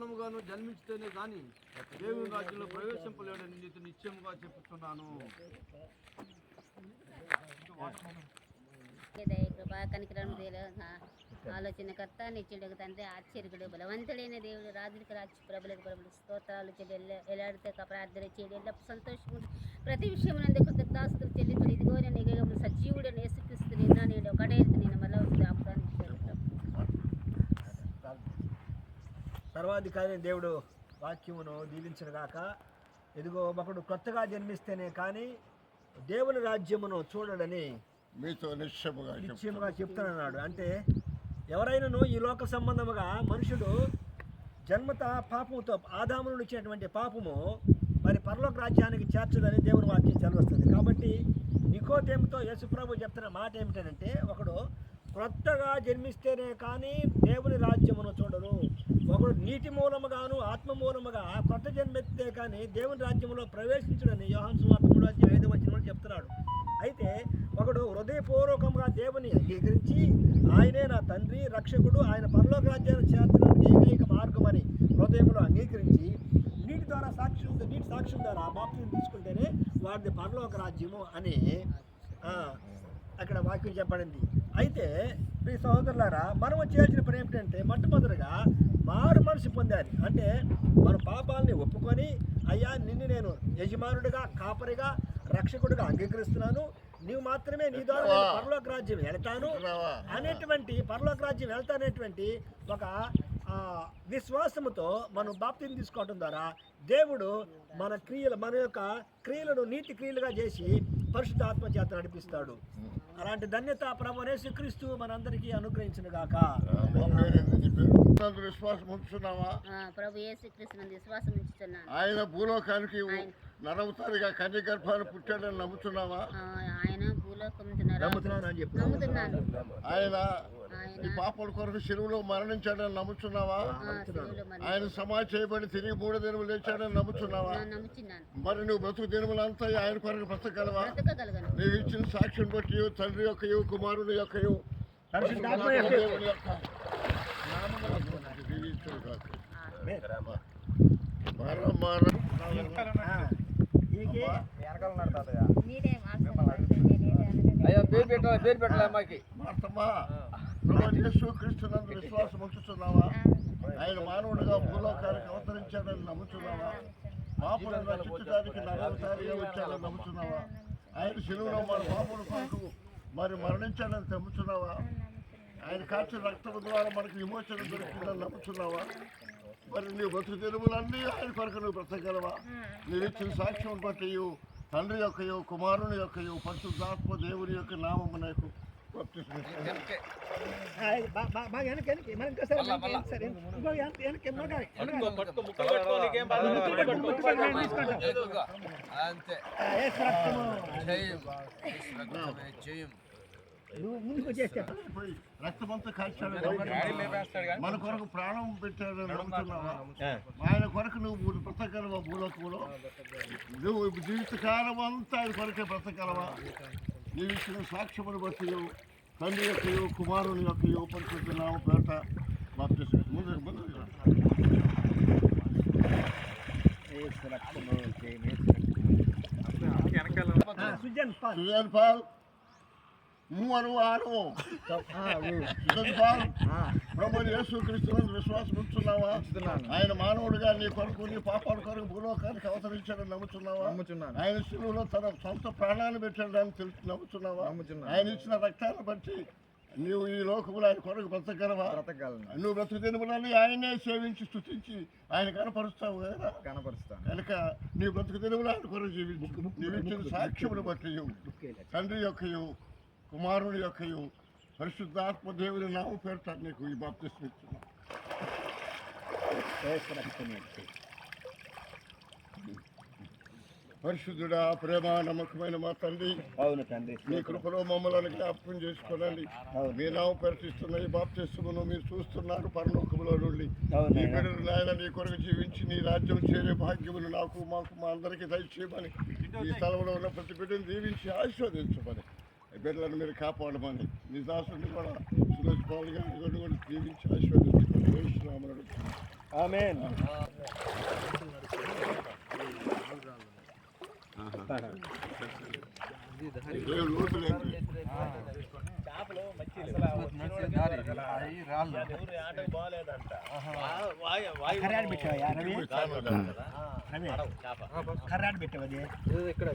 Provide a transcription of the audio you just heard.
నూతనముగాను జన్మించితేనే కానీ దేవుని రాజ్యంలో ప్రవేశింపలేడని నీతో నిశ్చయముగా చెప్పుతున్నాను. కృపా కనికరం ఆలోచనకర్త నిత్యుడకు తండ్రి ఆశ్చర్యకుడు బలవంతుడైన దేవుడు రాజులకు రాజు ప్రభులకు ప్రభులు స్తోత్రాలు చెల్లి ఎలాడితే ప్రార్థన చేయడం ఎల్లప్పుడు సంతోషముడు ప్రతి విషయం నందు కృతజ్ఞాస్తులు చెల్లితుడు. ఇదిగో నేను నిగము సజీవుడు యేసుక్రీస్తు నేను ఒకటే నేను మళ్ళీ జ్ఞాపకాన్ని సర్వాధికారి దేవుడు వాక్యమును దీవించగాక. ఇదిగో ఒకడు కొత్తగా జన్మిస్తేనే కానీ దేవుని రాజ్యమును చూడడని మీతో నిశ్చయముగా చెప్తానన్నాడు. అంటే ఎవరైనాను ఈ లోక సంబంధముగా మనుషుడు జన్మత పాపముతో ఆదామును ఇచ్చినటువంటి పాపము మరి పరలోక రాజ్యానికి చేర్చదని దేవుని వాక్యం చదివిస్తుంది. కాబట్టి నికోదేముతో యేసుప్రభు చెప్తున్న మాట ఏమిటంటే ఒకడు క్రొత్తగా జన్మిస్తేనే కానీ దేవుని రాజ్యమును చూడరు. ఒకడు నీటి మూలముగాను ఆత్మ మూలముగా కొత్త జన్మెత్తే కానీ దేవుని రాజ్యంలో ప్రవేశించడని యోహాను సువార్త 3:5 చెప్తున్నాడు. అయితే ఒకడు హృదయపూర్వకంగా దేవుని అంగీకరించి ఆయనే నా తండ్రి రక్షకుడు, ఆయన పరలోక రాజ్యాన్ని చేర్చడానికి ఏకైక మార్గం అని హృదయంలో అంగీకరించి నీటి సాక్ష్యం ద్వారా బాప్తిజం తీసుకుంటేనే వాడిది పరలోక రాజ్యము అని అక్కడ వాక్యం చెప్పబడింది. అయితే మీ సహోదరులారా మనం చేయాల్సిన పని ఏమిటంటే మొట్టమొదటిగా మారు మనసు పొందాలి. అంటే మన పాపాలని ఒప్పుకొని అయ్యా నిన్ను నేను యజమానుడిగా కాపరిగా రక్షకుడిగా అంగీకరిస్తున్నాను, నీవు మాత్రమే నీ ద్వారా పరలోక రాజ్యం వెళ్తాను అనేటువంటి పరలోక రాజ్యం వెళ్తానేటువంటి ఒక విశ్వాసముతో మనం బాప్తిజం తీసుకోవడం ద్వారా దేవుడు మన యొక్క క్రియలను నీతి క్రియలుగా చేసి పరిశుద్ధాత్మ చేత నడిపిస్తాడు. అలాంటి ధన్యత ప్రభువు యేసుక్రీస్తు మనందరికీ అనుగ్రహించును గాక. విశ్వాసం ఉంచుతున్నావా? ప్రభు యేసుక్రీస్తు విశ్వాసం ఉంచుతున్నాను. ఆయన భూలోకానికి నరవతారిగా కన్య గర్భాన్ని పుట్టాడని నమ్ముతున్నావా? ఆయన భూలోకం నమ్ముతున్నాను. ఆయన నీ పాపల కొరకు శిలువలో మరణించాడని నమ్ముతున్నావా? ఆయన సమాధి చేయబడి తిరిగి 3 దినములు లేచాడని నమ్ముతున్నావా? మరి నువ్వు బ్రతుకు దినములంతా ఆయన కొరకు బ్రతకగలవా? నీవు ఇచ్చిన సాక్ష్యం బట్టి తండ్రి యొక్క కుమారుని యొక్క దేవుని యొక్క యేసుక్రీస్తునందు విశ్వాసం ఉంచుతున్నావా? ఆయన మానవుడిగా భూలోకానికి అవతరించాడని నమ్ముతున్నావా? పాపులను రక్షించడానికి నరవతారిగా వచ్చాడని నమ్ముతున్నావా? ఆయన శిలువలో మన పాపుల కొరకు మరి మరణించాడని నమ్ముతున్నావా? ఆయన కాచిన రక్తము ద్వారా మనకు విమోచన దొరికిందని నమ్ముతున్నావా? మరి నీ బతుకు తెరువులన్నీ ఆయన కొరకు నువ్వు బ్రతకగలవా? నీవు ఇచ్చిన సాక్ష్యం బట్టి తండ్రి యొక్కయో కుమారుని యొక్కయో పరిశుద్ధాత్మ దేవుని యొక్క నామమునకు రక్తమంతా కాల్చాడు, మన కొరకు ప్రాణం పెట్టాడని నమ్ముతున్నావా? ఆయన కొరకు నువ్వు బ్రతకగలవా? భూలోకంలో నువ్వు జీవితకాలం అంతా ఆయన కొరకే బ్రతకగలవా? నీవు ఇచ్చిన సాక్ష్యమును బట్టి తండ్రి యొక్క కుమారుని యొక్క పరిశుద్ధ నామ పేట బాప్తిసం సుజాన్ పాల్ ప్రభు యేసుక్రీస్తునందు విశ్వాసం ఉంచున్నావా? ఆయన మానవుడిగా నీ కొరకు నీ పాపాల కొరకు భూలోకానికి అవతరించాడని నమ్ముతున్నావా? ఆయన శిలువలో తన సొంత ప్రాణాన్ని పెట్టాడని నమ్ముతున్నావా? ఆయన ఇచ్చిన రక్తాన్ని బట్టి నువ్వు ఈ లోకంలో ఆయన కొరకు బ్రతకగలవా? నువ్వు బ్రతుకు దినములని ఆయనే సేవించి స్తుతించి ఆయన కనపరుస్తావు కదా. కనుక నీ బ్రతుకు దినములు ఆయన కొరకు జీవించు. నీవు ఇచ్చిన సాక్ష్యమును బట్టి తండ్రి యొక్కయు కుమారుని యొక్కయు పరిశుద్ధాత్మ దేవుని నామ పేరుట నీకు ఈ బాప్తిస్మం ఇస్తున్నాను. పరిశుద్ధుడా, ప్రేమ నమ్మకమైన మా తండ్రి, అవును తండ్రి, మీ కృపలో మమ్మల్ని జ్ఞాపకం చేసుకోనండి. మీ నామం పరిశిస్తున్న ఈ బాప్తిస్మమును మీరు చూస్తున్నారు పరలోకములో నుండి. నీ బిడ్డలు నాయన నీ కొరకు జీవించి నీ రాజ్యం చేరే భాగ్యమును నాకు మాకు మా అందరికీ దయచేయమని ఈ స్థలంలో ఉన్న ప్రతి బిడ్డను దీవించి ఆశీర్వదించమని బిడ్డలను మీరు కాపాడమని నిజాసుని కూడా సురేష్ పాల్ గారిని కూడా దీవించి ఆశీర్వదించుకుని ఆమేన్. కర్రాడు పెట్టావా రవి? కర్రాడు పెట్టావు అది ఇక్కడ